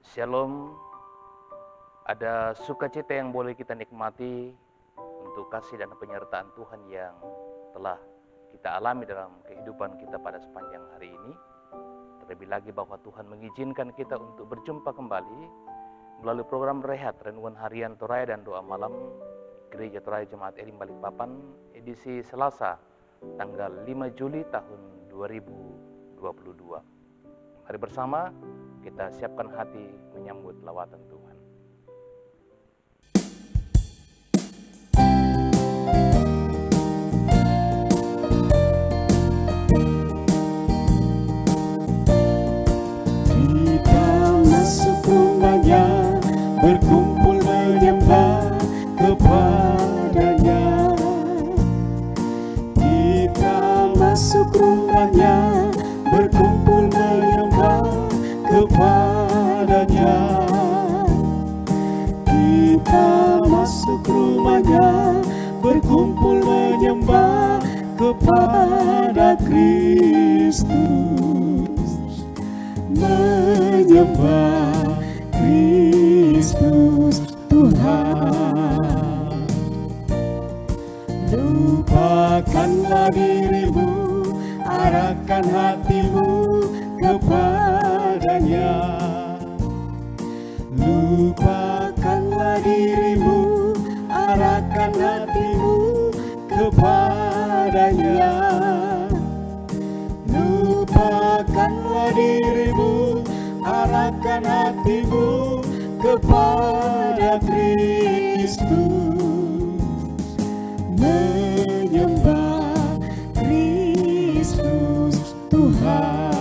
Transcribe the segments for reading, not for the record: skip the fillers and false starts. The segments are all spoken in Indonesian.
Shalom, ada sukacita yang boleh kita nikmati untuk kasih dan penyertaan Tuhan yang telah kita alami dalam kehidupan kita pada sepanjang hari ini. Terlebih lagi bahwa Tuhan mengizinkan kita untuk berjumpa kembali melalui program Rehat, Renungan Harian Toraya dan Doa Malam Gereja Toraya Jemaat Elim Balikpapan, edisi Selasa, tanggal 5 Juli tahun 2022. Mari bersama kita siapkan hati menyambut lawatan Tuhan. Kita masuk rumahnya, berkumpul menyembah kepadanya. Kita masuk rumahnya, berkumpul menyembah kepadanya. Kita masuk rumahnya, berkumpul menyembah kepada Kristus. Menyembah Kristus Tuhan. Lupakanlah dirimu, arahkan hatimu kepadanya. Lupakanlah dirimu, arahkan hatimu kepadanya. Lupakanlah dirimu, arahkan hatimu kepada Kristus. Menyembah Kristus Tuhan.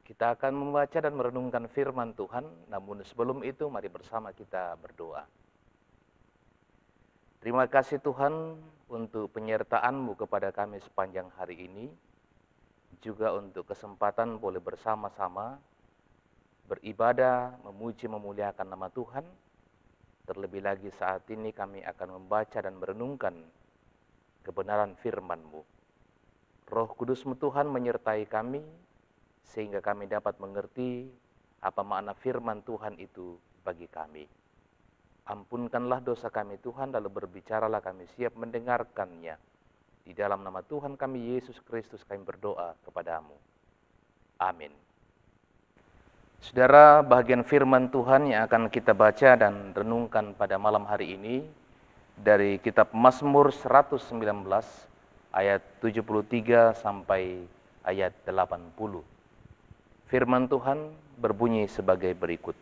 Kita akan membaca dan merenungkan firman Tuhan, namun sebelum itu mari bersama kita berdoa. Terima kasih Tuhan untuk penyertaan-Mu kepada kami sepanjang hari ini, juga untuk kesempatan boleh bersama-sama beribadah, memuji, memuliakan nama Tuhan. Terlebih lagi saat ini kami akan membaca dan merenungkan kebenaran firman-Mu. Roh Kudus-Mu Tuhan menyertai kami, sehingga kami dapat mengerti apa makna firman Tuhan itu bagi kami. Ampunkanlah dosa kami Tuhan, lalu berbicaralah kami siap mendengarkannya. Di dalam nama Tuhan kami Yesus Kristus kami berdoa kepadamu. Amin. Saudara, bagian firman Tuhan yang akan kita baca dan renungkan pada malam hari ini dari kitab Mazmur 119 ayat 73 sampai ayat 80. Firman Tuhan berbunyi sebagai berikut.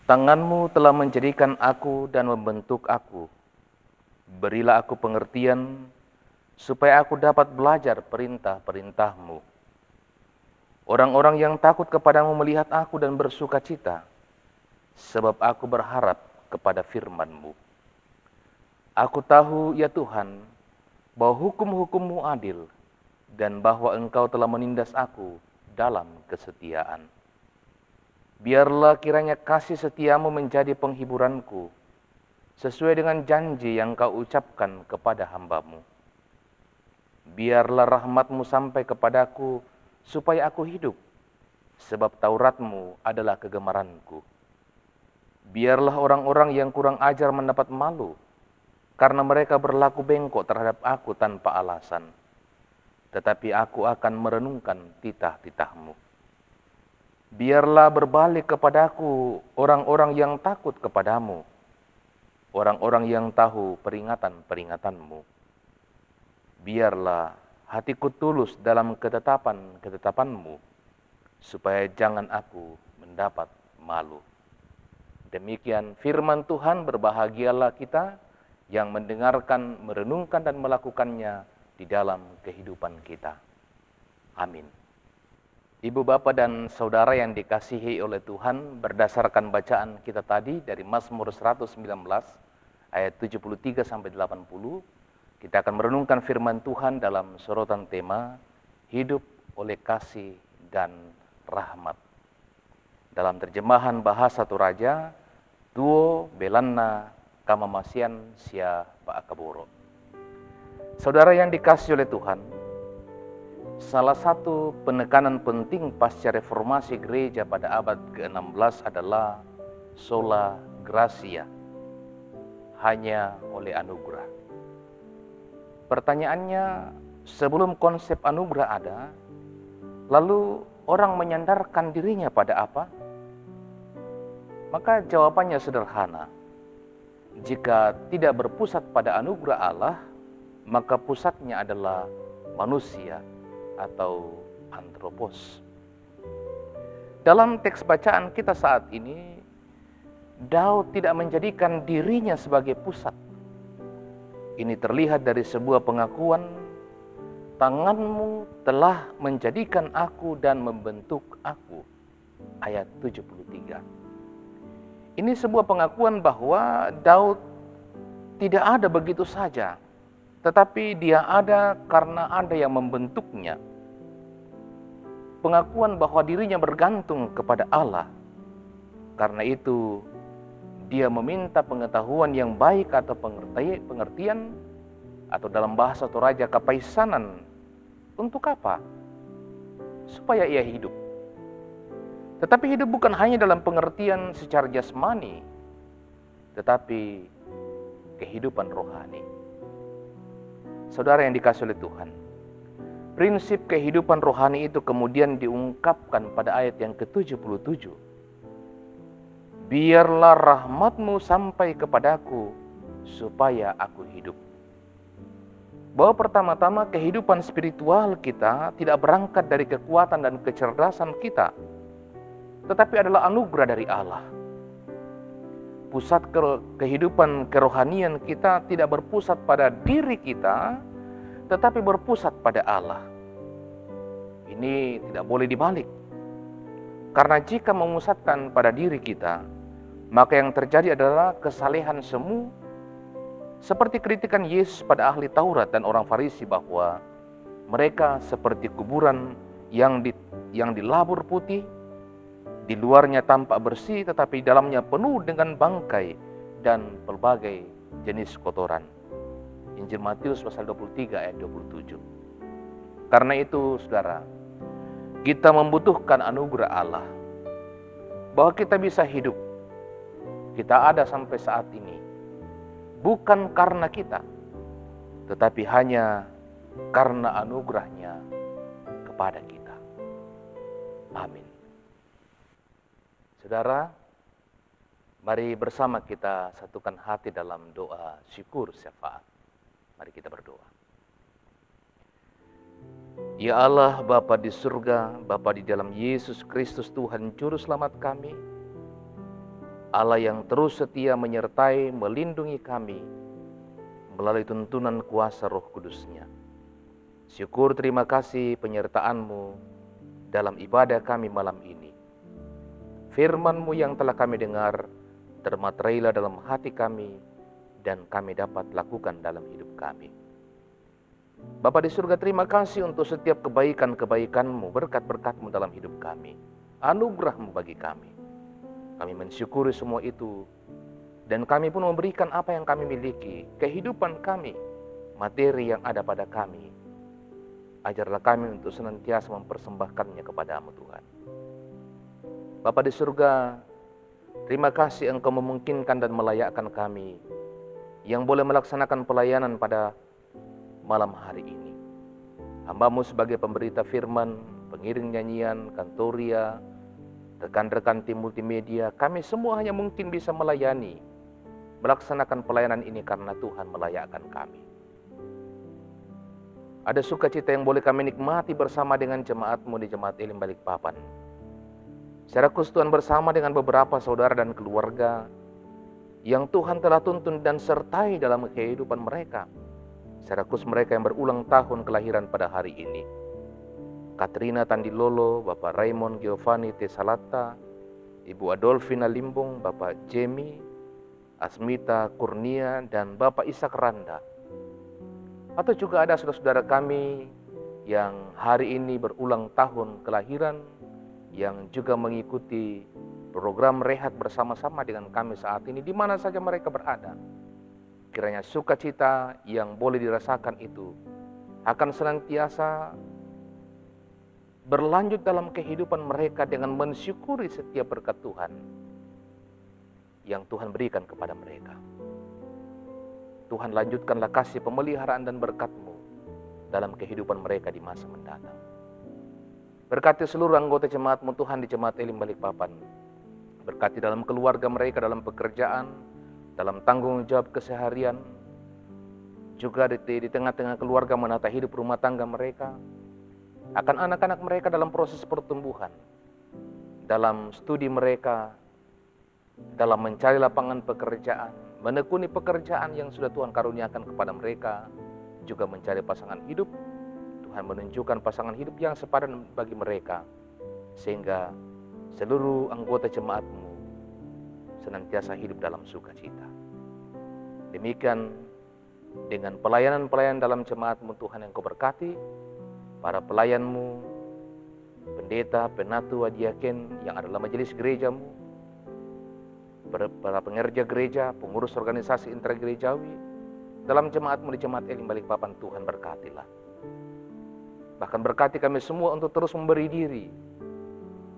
Tangan-Mu telah menjadikan aku dan membentuk aku. Berilah aku pengertian, supaya aku dapat belajar perintah-perintah-Mu. Orang-orang yang takut kepadamu melihat aku dan bersuka cita, sebab aku berharap kepada firman-Mu. Aku tahu, ya Tuhan, bahwa hukum-hukum-Mu adil, dan bahwa Engkau telah menindas aku dalam kesetiaan. Biarlah kiranya kasih setiamu menjadi penghiburanku, sesuai dengan janji yang Kau ucapkan kepada hamba-Mu. Biarlah rahmat-Mu sampai kepadaku, supaya aku hidup, sebab Taurat-Mu adalah kegemaranku. Biarlah orang-orang yang kurang ajar mendapat malu, karena mereka berlaku bengkok terhadap aku tanpa alasan. Tetapi aku akan merenungkan titah-titah-Mu. Biarlah berbalik kepadaku orang-orang yang takut kepadamu, orang-orang yang tahu peringatan-peringatan-Mu. Biarlah hatiku tulus dalam ketetapan-ketetapan-Mu, supaya jangan aku mendapat malu. Demikian firman Tuhan, berbahagialah kita yang mendengarkan, merenungkan, dan melakukannya di dalam kehidupan kita. Amin. Ibu, Bapak, dan Saudara yang dikasihi oleh Tuhan, berdasarkan bacaan kita tadi dari Mazmur 119 ayat 73 sampai 80, kita akan merenungkan firman Tuhan dalam sorotan tema hidup oleh kasih dan rahmat. Dalam terjemahan bahasa Toraja, Tuo Belanna Kamamasian Sia Paakaboro. Saudara yang dikasihi oleh Tuhan, salah satu penekanan penting pasca reformasi gereja pada abad ke-16 adalah sola gratia, hanya oleh anugerah. Pertanyaannya, sebelum konsep anugerah ada, lalu orang menyandarkan dirinya pada apa? Maka jawabannya sederhana. Jika tidak berpusat pada anugerah Allah, maka pusatnya adalah manusia atau antropos. Dalam teks bacaan kita saat ini, Daud tidak menjadikan dirinya sebagai pusat. Ini terlihat dari sebuah pengakuan, tanganmu telah menjadikan aku dan membentuk aku. Ayat 73. Ini sebuah pengakuan bahwa Daud tidak ada begitu saja, tetapi dia ada karena ada yang membentuknya. Pengakuan bahwa dirinya bergantung kepada Allah. Karena itu, dia meminta pengetahuan yang baik atau pengertian, atau dalam bahasa Toraja kapaisanan. Untuk apa? Supaya ia hidup. Tetapi hidup bukan hanya dalam pengertian secara jasmani, tetapi kehidupan rohani. Saudara yang dikasihi oleh Tuhan, prinsip kehidupan rohani itu kemudian diungkapkan pada ayat yang ke-77. Biarlah rahmatmu sampai kepadaku, supaya aku hidup. Bahwa pertama-tama kehidupan spiritual kita tidak berangkat dari kekuatan dan kecerdasan kita, tetapi adalah anugerah dari Allah. Pusat kehidupan kerohanian kita tidak berpusat pada diri kita, tetapi berpusat pada Allah. Ini tidak boleh dibalik. Karena jika memusatkan pada diri kita, maka yang terjadi adalah kesalehan semu, seperti kritikan Yesus pada ahli Taurat dan orang Farisi bahwa mereka seperti kuburan yang dilabur putih, di luarnya tampak bersih, tetapi dalamnya penuh dengan bangkai dan berbagai jenis kotoran. Injil Matius pasal 23 ayat 27. Karena itu, saudara, kita membutuhkan anugerah Allah. Bahwa kita bisa hidup, kita ada sampai saat ini, bukan karena kita, tetapi hanya karena anugerahnya kepada kita. Amin. Saudara, mari bersama kita satukan hati dalam doa syukur syafaat. Mari kita berdoa. Ya Allah, Bapa di surga, Bapa di dalam Yesus Kristus Tuhan Juru Selamat kami, Allah yang terus setia menyertai, melindungi kami melalui tuntunan kuasa Roh Kudus-Nya. Syukur terima kasih penyertaan-Mu dalam ibadah kami malam ini. Firman-Mu yang telah kami dengar termaterailah dalam hati kami dan kami dapat lakukan dalam hidup kami. Bapa di surga, terima kasih untuk setiap kebaikan-kebaikan-Mu, berkat-berkat-Mu dalam hidup kami, anugerah-Mu bagi kami. Kami mensyukuri semua itu dan kami pun memberikan apa yang kami miliki, kehidupan kami, materi yang ada pada kami. Ajarlah kami untuk senantiasa mempersembahkannya kepada-Mu Tuhan. Bapa di surga, terima kasih Engkau memungkinkan dan melayakkan kami yang boleh melaksanakan pelayanan pada malam hari ini. Hamba-Mu sebagai pemberita firman, pengiring nyanyian, kantoria, rekan-rekan tim multimedia, kami semua hanya mungkin bisa melayani, melaksanakan pelayanan ini karena Tuhan melayakkan kami. Ada sukacita yang boleh kami nikmati bersama dengan jemaat-Mu di Jemaat Elim Balikpapan. Secara khusus Tuhan bersama dengan beberapa saudara dan keluarga yang Tuhan telah tuntun dan sertai dalam kehidupan mereka. Secara khusus mereka yang berulang tahun kelahiran pada hari ini. Katrina Tandilolo, Bapak Raymond Giovanni Tesalata, Ibu Adolfina Limbung, Bapak Jemi, Asmita Kurnia, dan Bapak Ishak Randa. Atau juga ada saudara-saudara kami yang hari ini berulang tahun kelahiran, yang juga mengikuti program rehat bersama-sama dengan kami saat ini, di mana saja mereka berada. Kiranya sukacita yang boleh dirasakan itu akan senantiasa berlanjut dalam kehidupan mereka dengan mensyukuri setiap berkat Tuhan yang Tuhan berikan kepada mereka. Tuhan, lanjutkanlah kasih pemeliharaan dan berkat-Mu dalam kehidupan mereka di masa mendatang. Berkati seluruh anggota jemaat-Mu Tuhan di Jemaat Elim Balikpapan. Berkati dalam keluarga mereka, dalam pekerjaan, dalam tanggung jawab keseharian, juga di tengah-tengah keluarga menata hidup rumah tangga mereka, akan anak-anak mereka dalam proses pertumbuhan, dalam studi mereka, dalam mencari lapangan pekerjaan, menekuni pekerjaan yang sudah Tuhan karuniakan kepada mereka, juga mencari pasangan hidup. Tuhan menunjukkan pasangan hidup yang sepadan bagi mereka, sehingga seluruh anggota jemaat-Mu senantiasa hidup dalam sukacita. Demikian dengan pelayanan-pelayanan dalam jemaat-Mu Tuhan yang Kau berkati, para pelayan-Mu, pendeta, penatua, diaken yang adalah majelis gereja-Mu, para pengerja gereja, pengurus organisasi intragerejawi, dalam jemaat-Mu di Jemaat Elim Balikpapan, Tuhan berkatilah. Bahkan berkati kami semua untuk terus memberi diri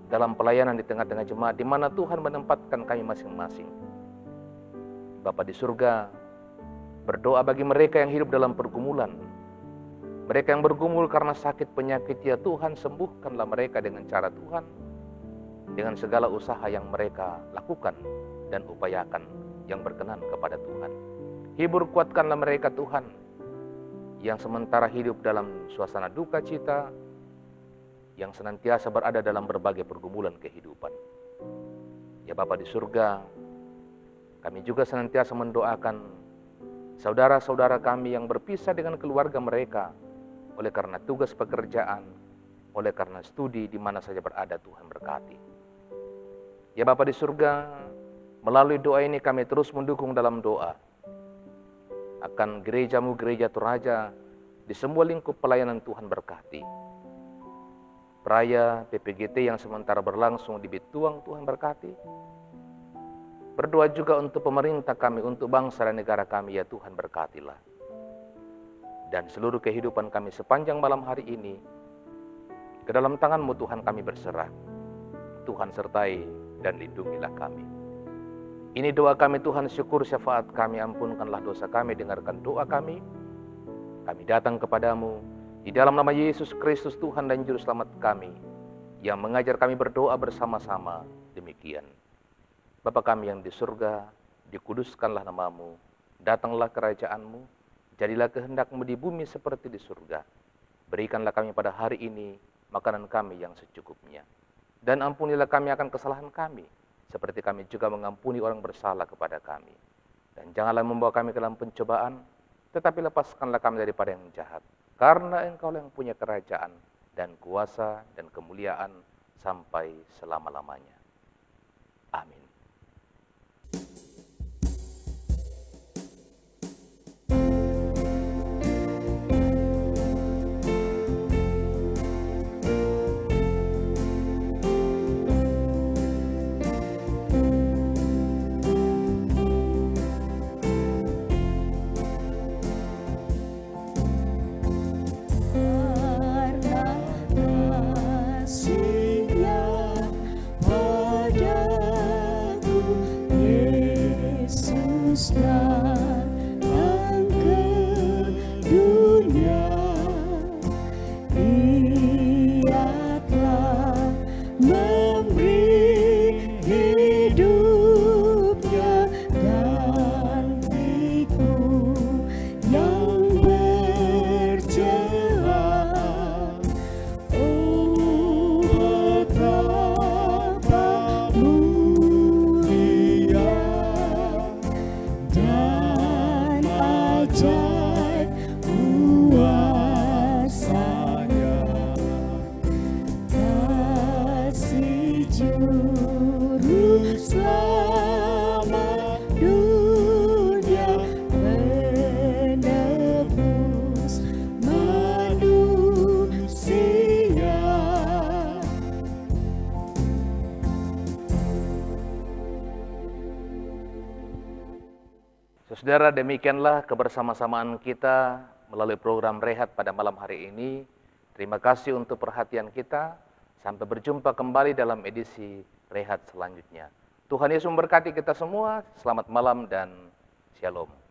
dalam pelayanan di tengah-tengah jemaat, di mana Tuhan menempatkan kami masing-masing. Bapa di surga, berdoa bagi mereka yang hidup dalam pergumulan, mereka yang bergumul karena sakit penyakit, ya Tuhan, sembuhkanlah mereka dengan cara Tuhan, dengan segala usaha yang mereka lakukan dan upayakan yang berkenan kepada Tuhan. Hibur, kuatkanlah mereka Tuhan, yang sementara hidup dalam suasana duka cita, yang senantiasa berada dalam berbagai pergumulan kehidupan. Ya Bapa di surga, kami juga senantiasa mendoakan saudara-saudara kami yang berpisah dengan keluarga mereka, oleh karena tugas pekerjaan, oleh karena studi di mana saja berada. Tuhan berkati. Ya Bapa di surga, melalui doa ini kami terus mendukung dalam doa akan gereja-Mu, Gereja Toraja, di semua lingkup pelayanan. Tuhan berkati. Peraya PPGT yang sementara berlangsung di Bituang, Tuhan berkati. Berdoa juga untuk pemerintah kami, untuk bangsa dan negara kami, ya Tuhan berkatilah. Dan seluruh kehidupan kami sepanjang malam hari ini, ke dalam tangan-Mu Tuhan kami berserah. Tuhan sertai dan lindungilah kami. Ini doa kami Tuhan, syukur syafaat kami, ampunkanlah dosa kami, dengarkan doa kami. Kami datang kepadamu di dalam nama Yesus Kristus Tuhan dan Juru Selamat kami, yang mengajar kami berdoa bersama-sama demikian. Bapa kami yang di surga, dikuduskanlah nama-Mu, datanglah kerajaan-Mu, jadilah kehendak-Mu di bumi seperti di surga. Berikanlah kami pada hari ini makanan kami yang secukupnya. Dan ampunilah kami akan kesalahan kami, seperti kami juga mengampuni orang bersalah kepada kami. Dan janganlah membawa kami ke dalam pencobaan, tetapi lepaskanlah kami daripada yang jahat. Karena Engkau yang punya kerajaan dan kuasa dan kemuliaan sampai selama-lamanya. Amin. Karena kasih-Nya pada Saudara, demikianlah kebersama-samaan kita melalui program Rehat pada malam hari ini. Terima kasih untuk perhatian kita. Sampai berjumpa kembali dalam edisi Rehat selanjutnya. Tuhan Yesus memberkati kita semua. Selamat malam dan shalom.